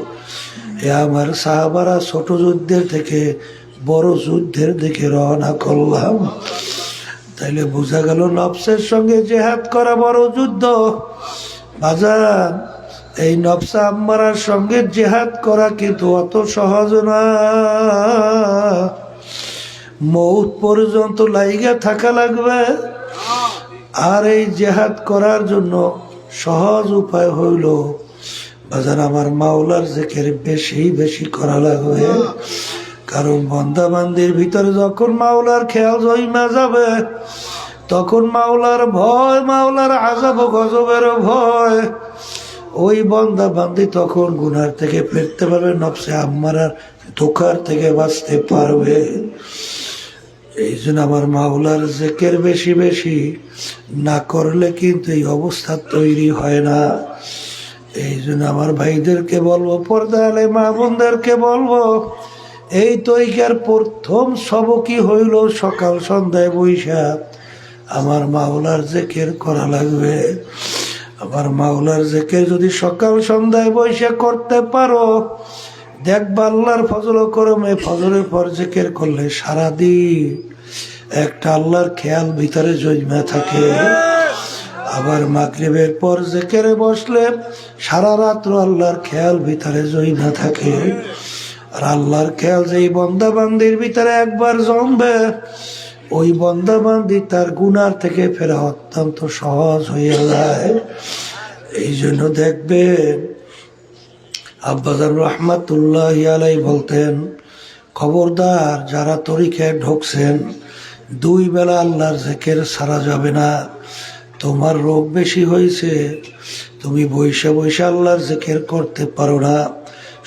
এ আমার সাহাবারা, ছোট যুদ্ধের থেকে বড় যুদ্ধের দিকে রওনা করলাম। তাইলে বোঝা গেল নফসের সঙ্গে জিহাদ করা বড় যুদ্ধ। বাজার, এই নফসা আম্মারার সঙ্গে জিহাদ করা কিন্তু অত সহজ না। মৌত পর্যন্ত লাইগা থাকা লাগবে। আর এই জিহাদ করার জন্য সহজ উপায় হইল, বাজার আমার মাওলার জিকির বেশি বেশি করা লাগবে। কারণ বান্দাবান্দির ভিতরে যখন মাওলার খেয়াল জমা যাবে, তখন মাওলার ভয়, মাওলার আযাব গজবের ভয়, ওই বান্দাবান্দি তখন গুনার থেকে ফিরতে পারবে, নফসে আম্মারার ধোঁকার থেকে বাঁচতে পারবে। এই জন্য আমার মাওলার জিকির বেশি বেশি না করলে কিন্তু এই অবস্থা তৈরি হয় না। এই জন্য আমার ভাইদেরকে বলবো, পর্দালে মা বোনদেরকে বলবো, এই তরিকার প্রথম সবকই হইল সকাল সন্ধ্যায় বৈশা আমার মাওলার জিকির করা লাগবে। আমার মাওলার জিকির যদি সকাল সন্ধ্যায় বৈশা করতে পারো, দেখবা আল্লাহর ফজল করমে ফজরের পর জিকির করলে সারাদিন একটা আল্লাহর খেয়াল ভিতরে জমা থাকে। আবার মাগরিবের পর জিকিরে বসলে সারা রাত্র আল্লাহর খেয়াল ভিতরে জমা থাকে। আর আল্লাহর খেয়াল যেই বন্দাবান্দির ভিতরে একবার জমবে, ওই বন্দাবান্দি তার গুনার থেকে ফেরা অত্যন্ত সহজ হয়ে যায়। এই জন্য দেখবেন আব্বাজান রহমাতুল্লাহ আলাই বলতেন, খবরদার যারা তরিকায় ঢুকছেন, 2 বেলা আল্লাহর জিকির ছাড়া যাবে না। তোমার রোগ বেশি হয়েছে, তুমি বৈশা বৈশা আল্লাহর জিকির করতে পারো না,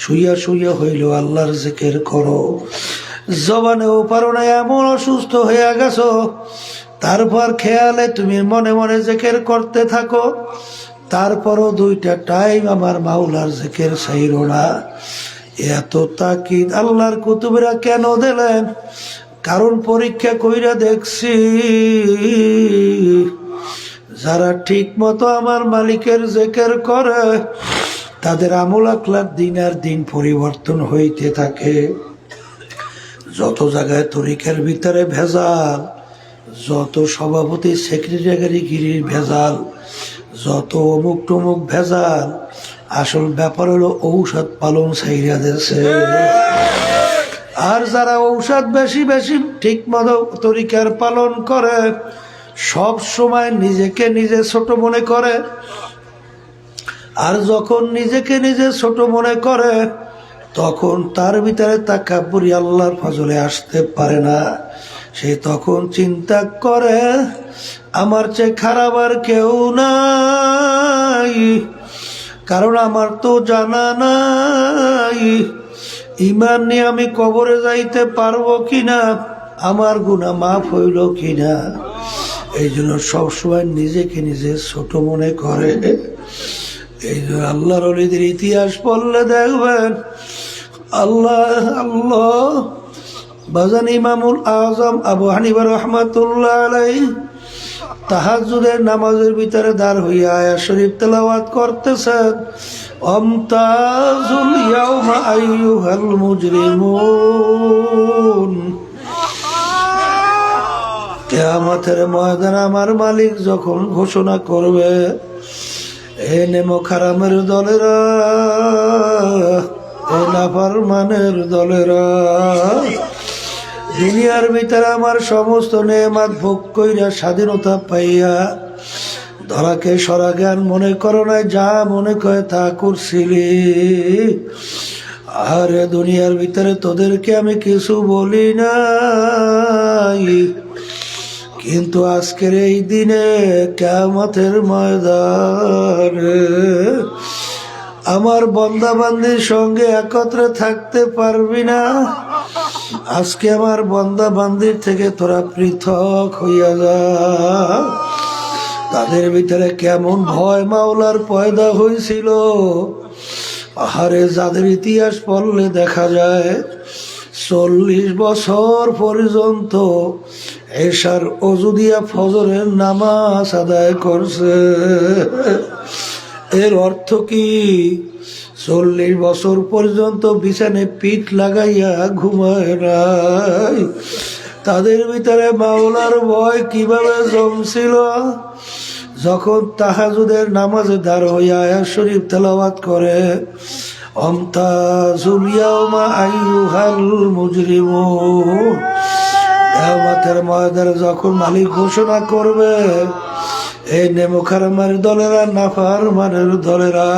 শুইয়া শুইয়া হইলেও আল্লাহর জিকির করো। জবানেও পারো না, এমন অসুস্থ হয়ে গেছো, তারপর খেয়ালে তুমি মনে মনে জিকির করতে থাকো। তারপরও 2টা টাইম আমার মাওলার জিকির ছাইরো না। এত তাকিদ আল্লাহর কুতুবরা কেন দিলেন? কারণ পরীক্ষা কইরা দেখছি, যারা ঠিক মতো আমার মালিকের জিকির করে, তাদের আমল আখলাক দিন আর দিন পরিবর্তন হইতে থাকে। যত জায়গায় তরিকার ভিতরে ভেজাল, যত সভাপতি সেক্রেটারি গিরির ভেজাল, যত অমুক টমুক ভেজাল, আসল ব্যাপার হলো ঔষধ পালন ছাইরা দিয়েছে। আর যারা ঔষধ বেশি বেশি ঠিক মতো তরিকার পালন করে, সব সময় নিজেকে নিজে ছোট মনে করে। আর যখন নিজেকে নিজে ছোট মনে করে, তখন তার ভিতরে তাকাব্বুরি আল্লাহর ফজলে আসতে পারে না। সে তখন চিন্তা করে, আমার চেয়ে খারাপ আর কেউ নাই, কারণ আমার তো জানা নাই ঈমান নিয়ে আমি কবরে যাইতে পারবো কিনা, আমার গুনাহ মাফ হইল কিনা। এই জন্য সবসময় নিজেকে নিজে ছোট মনে করে। এই জন্য আল্লাহর ওলিদের ইতিহাস পড়লে দেখবেন, আল্লাহ আল্লাহ বাজান ইমামুল আজম আবু হানিফা রাহমাতুল্লাহ আলাইহি তাহাজ্জুদের নামাজের ভিতরে দাঁড় হইয়া আয়াত শরীফ তেলাওয়াত করতেছেন, আমতাজুল ইয়াউমা আইয়ুহাল মুজরিমুন। কিয়ামতের ময়দানে আমার মালিক যখন ঘোষণা করবে, এ নেমখারামের দলেরা, এ নাফরমানের দলেরা, দুনিয়ার ভিতরে আমার সমস্ত নেয়ামত ভোগ কইরা স্বাধীনতা পাইয়া ধরাকে সরা জ্ঞান মনে করো না, যা মনে করে তা করছিলি। আরে দুনিয়ার ভিতরে তোদেরকে আমি কিছু বলি নাই, কিন্তু আজকের এই দিনে কিয়ামতের ময়দানে আমার বান্দা বান্দির সঙ্গে একত্রে থাকতে পারবি না। আজকে আমার বান্দা বান্দির থেকে তোরা পৃথক হইয়া যা। তাদের ভিতরে কেমন ভয় মাওলার পয়দা হয়েছিল। আহারে, যাদের ইতিহাস পড়লে দেখা যায় 40 বছর পর্যন্ত এশার ওযু দিয়া ফজরের নামাজ আদায় করছে। এর অর্থ কি? 40 বছর পর্যন্ত বিছানায় পিঠ লাগাইয়া ঘুমায় নাই। তাদের ভিতরে মাওলার ভয় কিভাবে জমছিল। যখন তাহাজুদের নামাজে দাঁড় হইয়া আয়াত শরীফ তেলাওয়াত করে, আমতাজুল ইয়াউমা আইয়ুহাল মুজরিমুন, কিয়ামতের ময়দানে যখন মালিক ঘোষণা করবে, এই নেমুখারামের দলেরা, নাফরমানের দলেরা,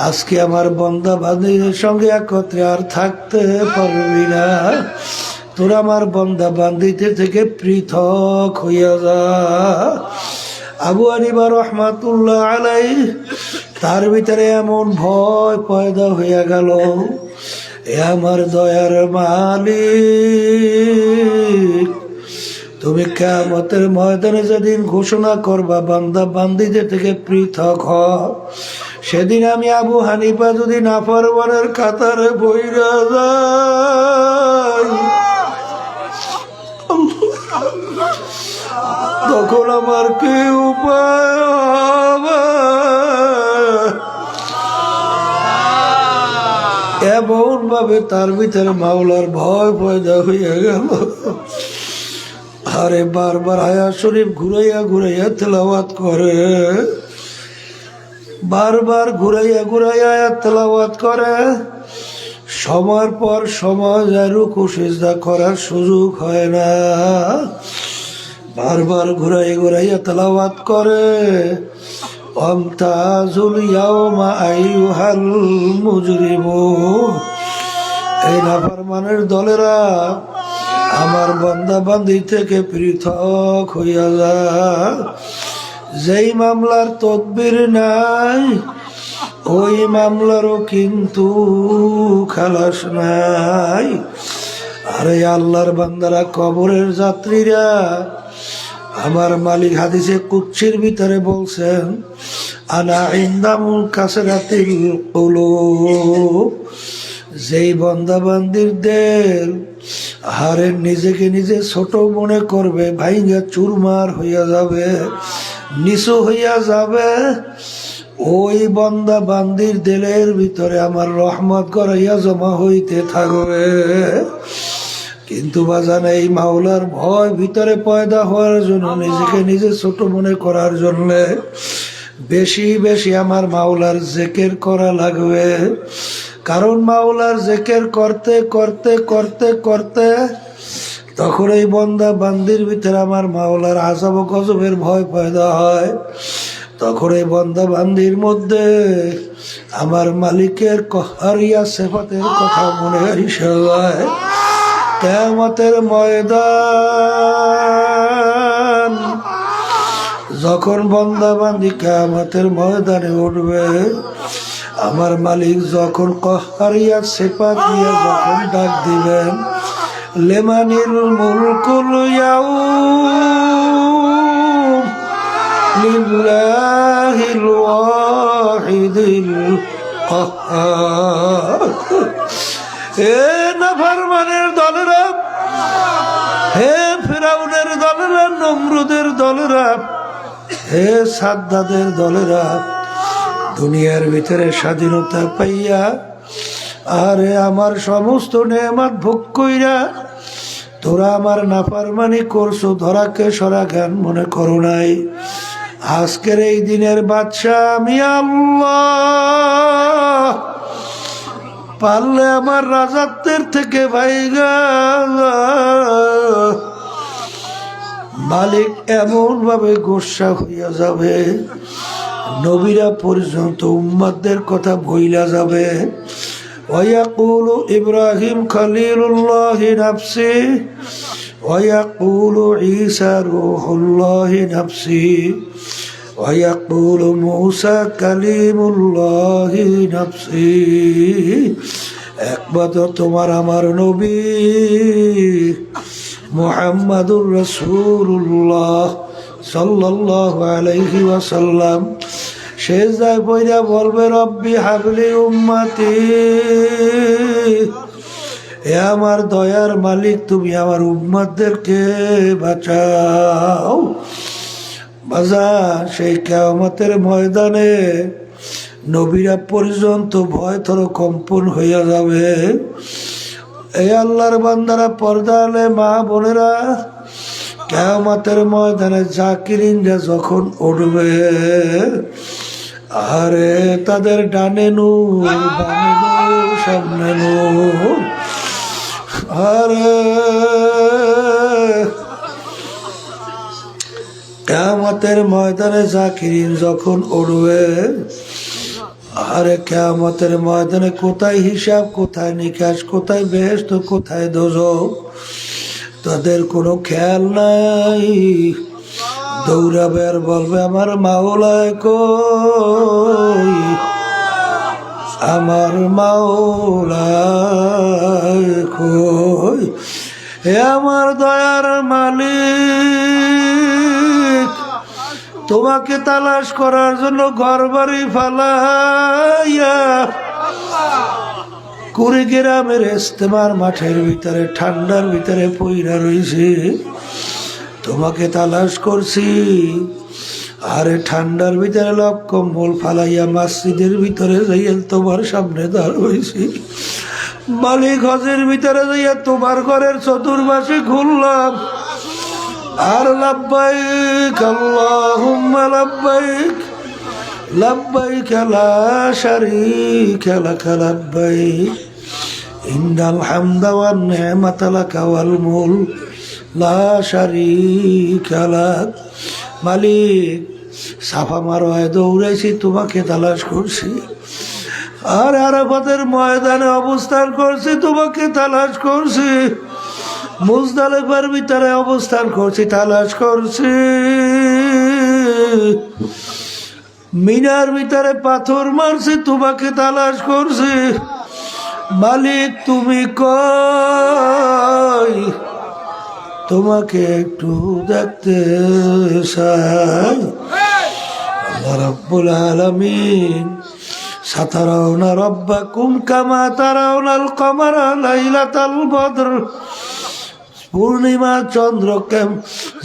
আজকে আমার বান্দা বান্দীদের সঙ্গে একত্রে আর থাকতে পারবি না। তোরা আমার বান্দা বান্দীদের থেকে পৃথক হইয়া যা। আবু হানিফা রাহমাতুল্লাহ আলাইহি, তার ভিতরে এমন ভয় পয়দা হইয়া গেল, এ আমার দয়ার মালিক, তুমি কিয়ামতের ময়দানে যেদিন ঘোষণা করবা বান্দা বান্দীদের থেকে পৃথক হ, সেদিন আমি আবু হানিফা যদি নাফরমানের কাতারে বইরা যাই, তখন আমার কি উপায় হবে? এমন ভাবে তার ভিতরে মাওলার ভয় পয়দা হইয়া গেল। আরে বারবার আয়াত শরীফ ঘুরাইয়া ঘুরাইয়া তেলাওয়াত করে, বারবার ঘুরাইয়া ঘুরাইয়া আয়াত তেলাওয়াত করে। সময়ের পর সময় যায় রুকু সিজদা করার সুযোগ হয় না। বারবার ঘুরাই ঘুরাইয়া তেলাওয়াত করে, আমতাজুল ইয়াউমা আইয়ুহাল মুজরিমুন, এই নাফরমানের দলেরা, আমার বান্দা বান্দি থেকে পৃথক হইয়া যা। যেই মামলার তদবির নাই, ওই মামলারও কিন্তু খালাস নাই। আরে আল্লাহর বান্দারা, কবরের যাত্রীরা, আমার মালিক হাদিসে কুদসির ভিতরে বলছেন, আনা ইনদামুল কাসরাতিল কুলুব, যেই বান্দা বান্দির দিল হারে নিজেকে নিজে ছোট মনে করবে, ভাইঙ্গা চুরমার হইয়া যাবে, নিচু হইয়া যাবে, ওই বান্দা বান্দির দিলের ভিতরে আমার রহমত করাইয়া জমা হইতে থাকবে। কিন্তু বাজান, এই মাওলার ভয় ভিতরে পয়দা হওয়ার জন্য, নিজেকে নিজে ছোট মনে করার জন্য বেশি বেশি আমার মাওলার জিকির করা লাগবে। কারণ মাওলার জিকির করতে করতে করতে করতে তখন এই বান্দা বান্দির ভিতরে আমার মাওলার আযাব ও গজবের ভয় পয়দা হয়। তখন এই বান্দা বান্দির মধ্যে আমার মালিকের কহারিয়া সিফাতের কথা মনে আসে যায়। কিয়ামতের ময়দান, যখন বান্দা বান্দি কিয়ামতের ময়দানে উঠবে, আমার মালিক যখন কহারিয়া সিফাত নিয়ে যখন ডাক দিবেন, লিমানিল মুলকুল ইয়াউম লিল্লাহিল ওয়াহিদিল কাহ্হার। হে নাফরমানের দলেরা, হে ফিরাউনের দলেরা, নমরুদের দলেরা, হে সাদ্দাদের দলেরা, দুনিয়ার ভিতরে স্বাধীনতা পাইয়া আরে আমার সমস্ত নেয়ামত ভোগ কইরা তোরা আমার নাফরমানি করছো, ধরাকে সরা জ্ঞান মনে করো নাই। আজকের এই দিনের বাদশা আমি আল্লাহ, পারলে আমার রাজত্বের থেকে ভাইগা মালিক এমন ভাবে গোসা হইয়া যাবে, নবীরা পর্যন্ত উম্মতদের কথা ভইলা যাবে। ওয়ায়াকুলু ইব্রাহিম খলিলুল্লাহি নাফসি ওয়ায়াকুলু ঈসা রূহুল্লাহি নাফসি। ويقول موسى كليم الله نفسي একমাত্র তোমার আমার নবী মুহাম্মাদুর রাসূলুল্লাহ সাল্লাল্লাহু আলাইহি ওয়াসাল্লাম সেজদায় পড়ে বলবে রব্বি হাবলি উম্মতি, এ আমার দয়ার মালিক তুমি আমার উম্মতদেরকে বাঁচাও। বাজার সেই কিয়ামতের ময়দানে নবীরা পর্যন্ত ভয় থর কম্পন হইয়া যাবে। এই আল্লাহর বান্দারা, পর্দা আলে মা বোনেরা, কিয়ামতের ময়দানে জাকিরিনরা যখন উঠবে, আরে তাদের ডানে নূর, বামে নূর, সামনে নূর, আরে কিয়ামতের ময়দানে জাকিরিন যখন উঠবে, আরে কিয়ামতের ময়দানে কোথায় হিসাব, কোথায় নিকাশ, কোথায় বেহেশত, কোথায় দোজখ, তাদের কোনো খেয়াল নাই। দৌড়াবে আর বলবে আমার মাওলায় কই, আমার মাওলায় কই, হে আমার দয়ার মালিক, তোমাকে তালাশ করার জন্য ঘর বাড়ি ফালাইয়া কুড়িগ্রামের ইস্তেমার মাঠের ভিতরে ঠান্ডার ভিতরে পইরা রইছি, তোমাকে তালাশ করছি। আরে ঠান্ডার ভিতরে লক কম্বল ফালাইয়া মসজিদের ভিতরে যাইয়া তোমার সামনে দাঁড় হয়েছি, মালিক হজের ভিতরে যাইয়া তোমার ঘরের চতুর্পাশে ঘুরলাম, আর লাব্বাইক আল্লাহুম্মা লাব্বাইক, লাব্বাইক লা শারীকা লাক লাব্বাইক, ইন্নাল হামদা ওয়ান নি'মাতা লাকা ওয়াল মুলক লা শারীকা লাক। মালিক সাফা মারোয় দৌড়াইছি, তোমাকে তালাশ করছি, আর আরাফাতের ময়দানে অবস্থান করছি, তোমাকে তালাশ করছি, মুজদালিফার ভিতরে অবস্থান করছি, তালাশ করছি, মিনার ভিতরে পাথর মারছি, তোমাকে তালাশ করছি। মালিক তুমি কই, তোমাকে একটু দেখতে চাই। আল্লাহ রাব্বুল আলামিন সাতারাউনা রাব্বাকুম কামা তারাউনাল কমারা লাইলাতাল বদর, পূর্ণিমা চন্দ্র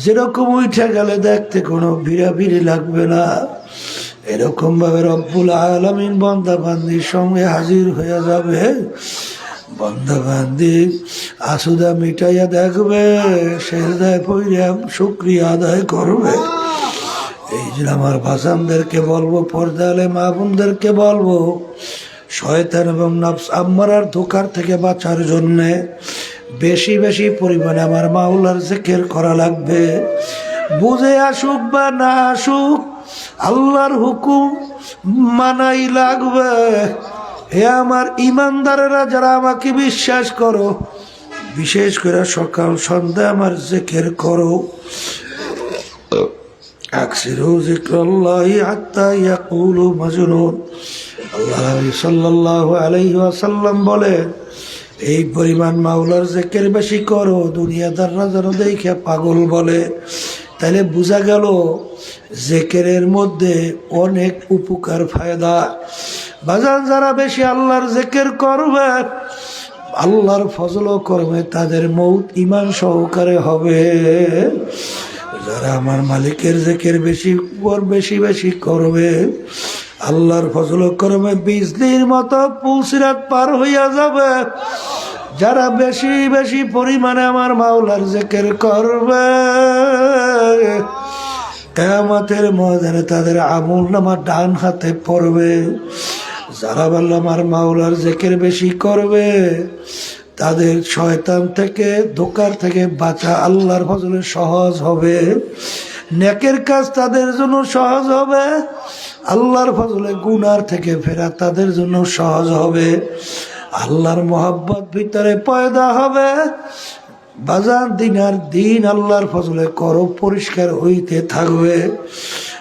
যেরকম উঠে গেলে দেখতে কোনো ভিড়াভিড়ি লাগবে না, এরকম ভাবে রব্বুল আলামিন বান্দা বান্দির সঙ্গে হাজির হয়ে যাবে। বান্দা বান্দি আসুদা মিটাইয়া দেখবে, সেজদায় পড়ে শুকরিয়া আদায় করবে। এই যে আমার ভাসানদেরকে বলবো, পর্দালে মা বোনদেরকে বলবো, শয়তান এবং নফস আম্মারার ধোঁকার থেকে বাঁচার জন্যে বেশি বেশি পরিমাণে আমার মাওলার জিকির করা লাগবে। বুঝে আসুক বা না আসুক, আল্লাহর হুকুম মানাই লাগবে। হে আমার ইমানদারেরা, যারা আমাকে বিশ্বাস করো, বিশেষ করে সকাল সন্ধ্যা আমার জিকির করো। আকসিরু যিকরাল্লাহি হাত্তা ইয়াকুলু মাজনুন। আল্লাহ নবী সাল্লাল্লাহু আলাইহি ওয়াসাল্লাম বলেন, এই পরিমাণ মাওলার জিকির বেশি করো, দুনিয়াদাররা যেন দেখে পাগল বলে। তাহলে বোঝা গেল জিকিরের মধ্যে অনেক উপকার ফায়দা। বাজান যারা বেশি আল্লাহর জিকির করবে, আল্লাহর ফজল করবে, তাদের মৌত ঈমান সহকারে হবে। যারা আমার মালিকের জিকির বেশি বেশি করবে, আল্লাহর ফজল করবে, বিজলির মতো পুলসিরাত পার হইয়া যাবে। যারা বেশি বেশি পরিমাণে আমার মাওলার জিকির করবে, কিয়ামতের ময়দানে তাদের আমলনামা ডান হাতে পড়বে। যারা বলল আমার মাওলার জিকির বেশি করবে, তাদের শয়তান থেকে, ধোঁকার থেকে বাঁচা আল্লাহর ফজলে সহজ হবে। নেকের কাজ তাদের জন্য সহজ হবে, আল্লাহর ফজলে গুনার থেকে ফেরা তাদের জন্য সহজ হবে। আল্লাহর মোহাব্বত ভিতরে পয়দা হবে। বাজার দিন আর দিন আল্লাহর ফজলে করো পরিষ্কার হইতে থাকবে।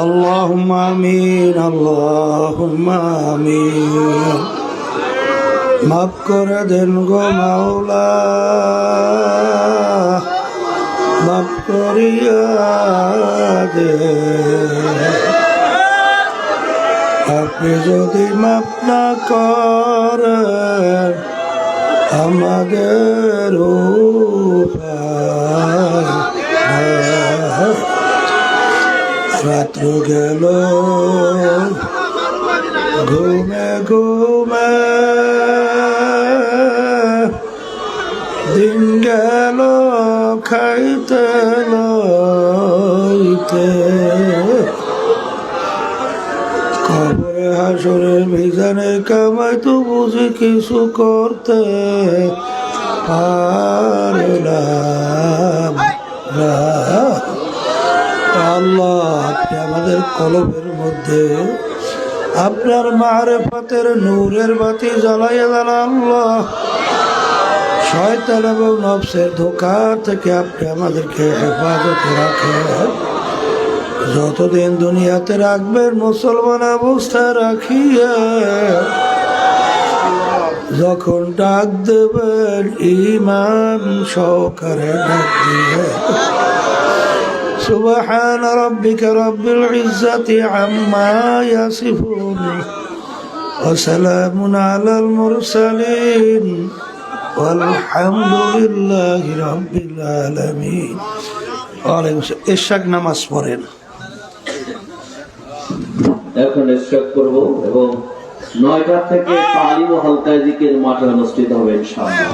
اللهم آمين اللهم آمين মাফ করে দেন গো মাওলা মাফ করিয়া দে আপনি যদি মাফ না করেন আমাদের রাত্র গেল ঘুমে ঘুমে দিন গেল খাইতে করতে, কবরে হাসরের মিজানের কামাই তো বুঝি কিছু করতে পারলাম না। আল্লাহ, আপনি আমাদের কলবের মধ্যে আপনার মারেফাতের নূরের বাতি জ্বালাইয়া দেন আল্লাহ। শয়তান এবং নফসের ধোঁকা থেকে আপনি আমাদেরকে হেফাজতে রাখেন। যতদিন দুনিয়াতে রাখবেন মুসলমান অবস্থায় রাখিয়া, যখন ডাক দেবেন ঈমান সহকারে ডাক দিবেন। সুবহান রাব্বিকা রাব্বিল ইজ্জাতি আম্মা ইয়াসিফুন ওয়া সালামুন আলাল মুরসালিন আলহামদুলিল্লাহি রাব্বিল আলামিন। ওয়ালাইকুম আসসালাম। ইশাক নামাজ পড়েন। এখন ইশরাক করব এবং 9টা থেকে তালিম ও হালকা জিকির মাঠে অনুষ্ঠিত হবে ইনশাআল্লাহ।